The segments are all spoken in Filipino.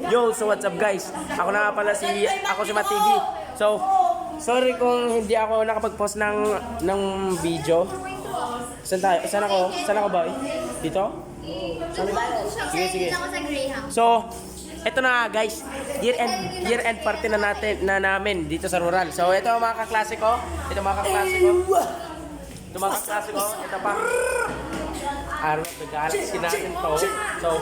Yo, so what's up guys? Ako na pala si Matigi. So, sorry kung hindi ako nakapag-post ng video. Saan ako ba? Dito? Sige. So, ito na guys. Year end party na namin dito sa rural. So, ito mga kaklase ko. Ito pa. The Galaxy natin to. So,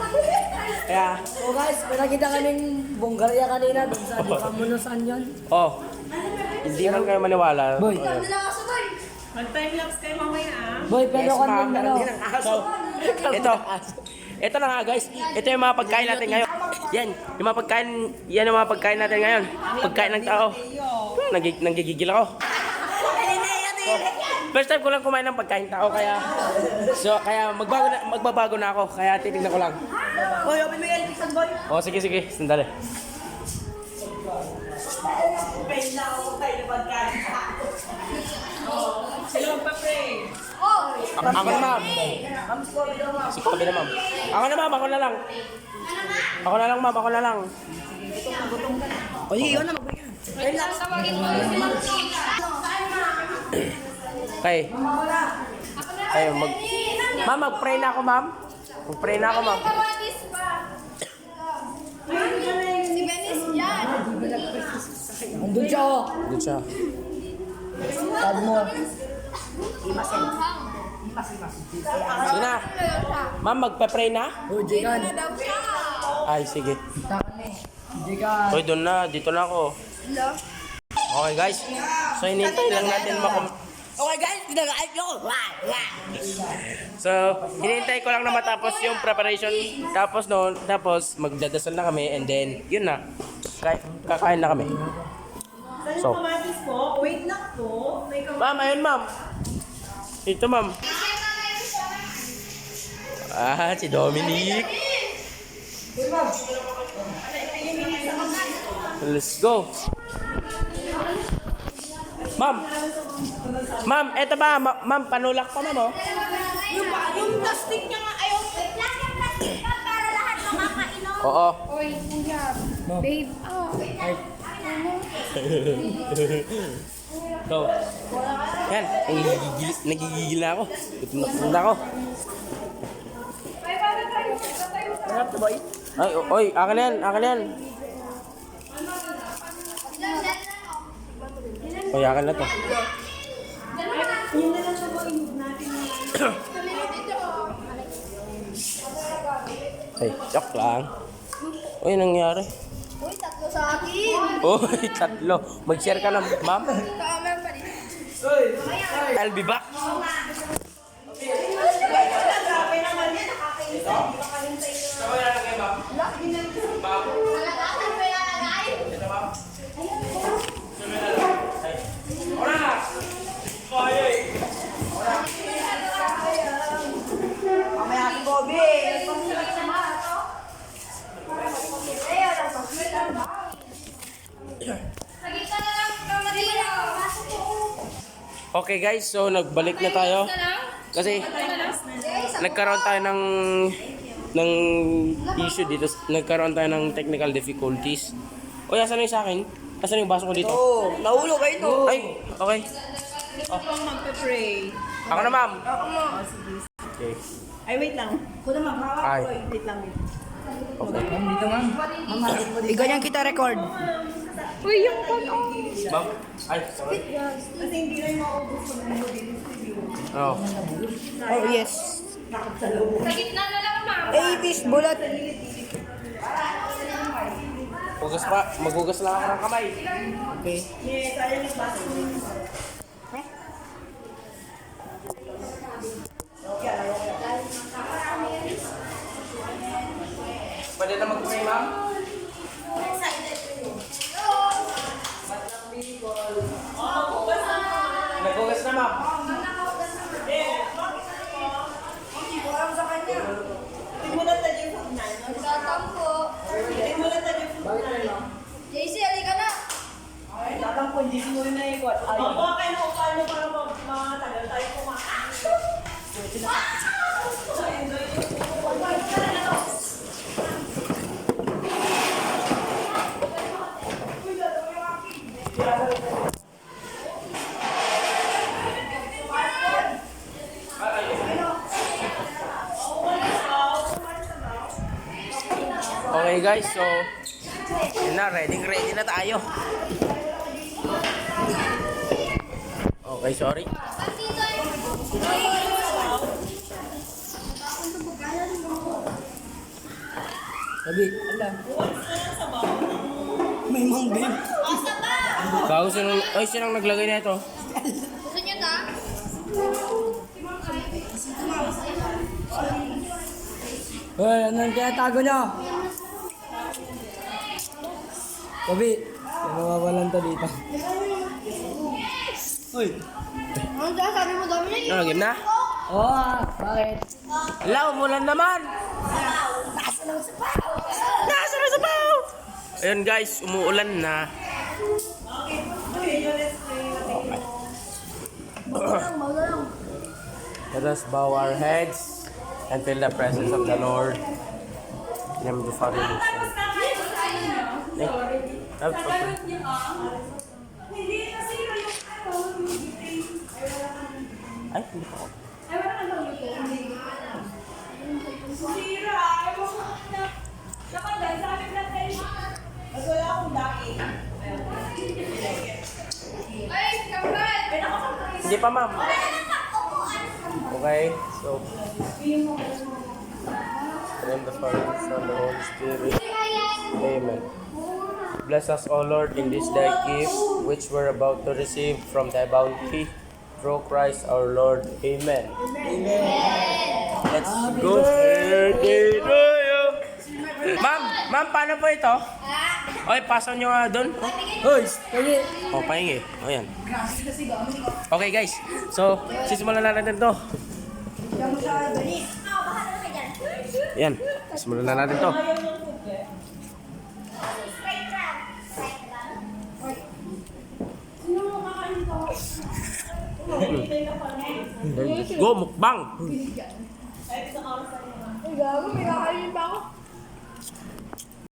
kaya... So guys, pinakita kaming Bungaria kanina doon sa Kamuno saan yun? Oh, hindi man kayo maniwala. Boy. Mag-time-lapse kayo mamaya Boy, pero Yes, kami ma'am. ano? So, ito na nga guys. Ito yung mga pagkain natin ngayon. Yan yung mga pagkain natin ngayon. Pagkain ng tao. Nanggigigil ako. So, first time ko lang kumain ng pagkain tao kaya magbabago na ako kaya titignan ko lang. Boy, open mo yung electric boy. Oh, sige, sandali. Sino magpa-pray? Ako na ma'am. Si Kobe na ma'am. Ako na lang. Ako na lang. O sige, yun na mag-pray ka. Okay. Ma'am, mag-pray na ako, ma'am. Mag-pray na ako, ma'am. Si Benis yan. Andun siya oh. Doon siya. Sabi mo. Sige na. Ma'am, magpa-pray na? Oh, Jigan. Ay, sige. Jigan. Hoy, doon na. Dito na ako. Okay, guys. So, hinintay lang natin Okay guys, pinag-ayos nyo. So, hinintay ko lang na matapos yung preparation. Tapos magdadasal na kami and then, yun na. Kakain na kami. So, kamatis po. Wait lang po. May kamatis. Ma'am, ayun ma'am. Ito ma'am. Si Dominic. Let's go. Ma'am, eto ba? Ma'am, panulak pa ma'am oh. Yung plastic niya nga, ayaw. Plastic para lahat makakainom. Oo. Oy, kuya. Babe. So, yan. Nagigigil na ako. Gutom na ako. Harap to boy. Ay, oy, akin yan. Oy, akin na to. Yun na lang siya boy. Natin Ay, joke lang. Uy, nangyari? Uy, tatlo sa akin. Uy, tatlo. Mag-share ka na, ma'am. Kamer pa din. I'll be back. Malagatan pa ilalagay. mamaya si Bobby. Sa gitna na lang. Kamadila. Okay guys, so nagbalik na tayo. Kasi nagkaroon tayo ng issue dito. Nagkaroon tayo ng technical difficulties. Uy, asan na yung sa akin? Asan yung baso ko dito? Oh, nahulog kayo to. Ay, okay. Ako ang magpe-pray. Ako na, ma'am. Okay. Ay, wait lang. Kuna maghawak. Ay. Wait lang. Okay. Dito ma'am. Ganyan kita record. Uy, yung photo. Ma'am? Ay, sorry. Kasi hindi lang maubos pag nag-release video. Oh. Oh, yes. Sa gitna na lang, ma'am. Bis, bulat. Maghugas lang ako ng kamay. Okay. Yes, ayaw yung baso. Pwede na mag-pray, ma'am? Naghugas na, ma'am. Timulat na yung food na. Nagtatampo. Timulat na yung food na. JC, halika na. Tatampo, hindi mo rin na-ikot. Oo, kayo na upahan nyo para matagal tayo kumain. Okay guys, so yun na, ready na tayo. Okay, sorry. Sabi, may mangbim. Bago sinang naglagay na ito. Gusto niyo na? Hoy, anong tinatago niyo? Sabi, mawawalan to dito. Hoy. Ano dyan? Sabi mo Dominic? Ano, game na? Oo, bakit? Ala, umulan naman! Nasa ng sabaw! Ayun guys, umuulan na. Let us bow our heads and feel the presence of the Lord. In the name of the Father and the Son. Hindi kasi yung Ay, hindi pa ako. ay wala nang luto. Sira, ay mo na. Dapat dahil sa amin natin. Mas wala akong daki. Ay, kapal! Hindi pa, ma'am. Okay, so. In the name of the Father and the Son and the Holy Spirit. Amen. Bless us, O Lord, in this thy gift, which we're about to receive from thy bounty, through Christ our Lord. Amen. Let's go. Ma'am, paano po ito? Oy, pasan nyo nga doon. Hoy, sabi. O, pahingi. O, yan. Okay, guys. So, sisimulan na natin to. Yan. Sisimulan na natin to. Go, mukbang! Ay, gago, may kakainin pa ako.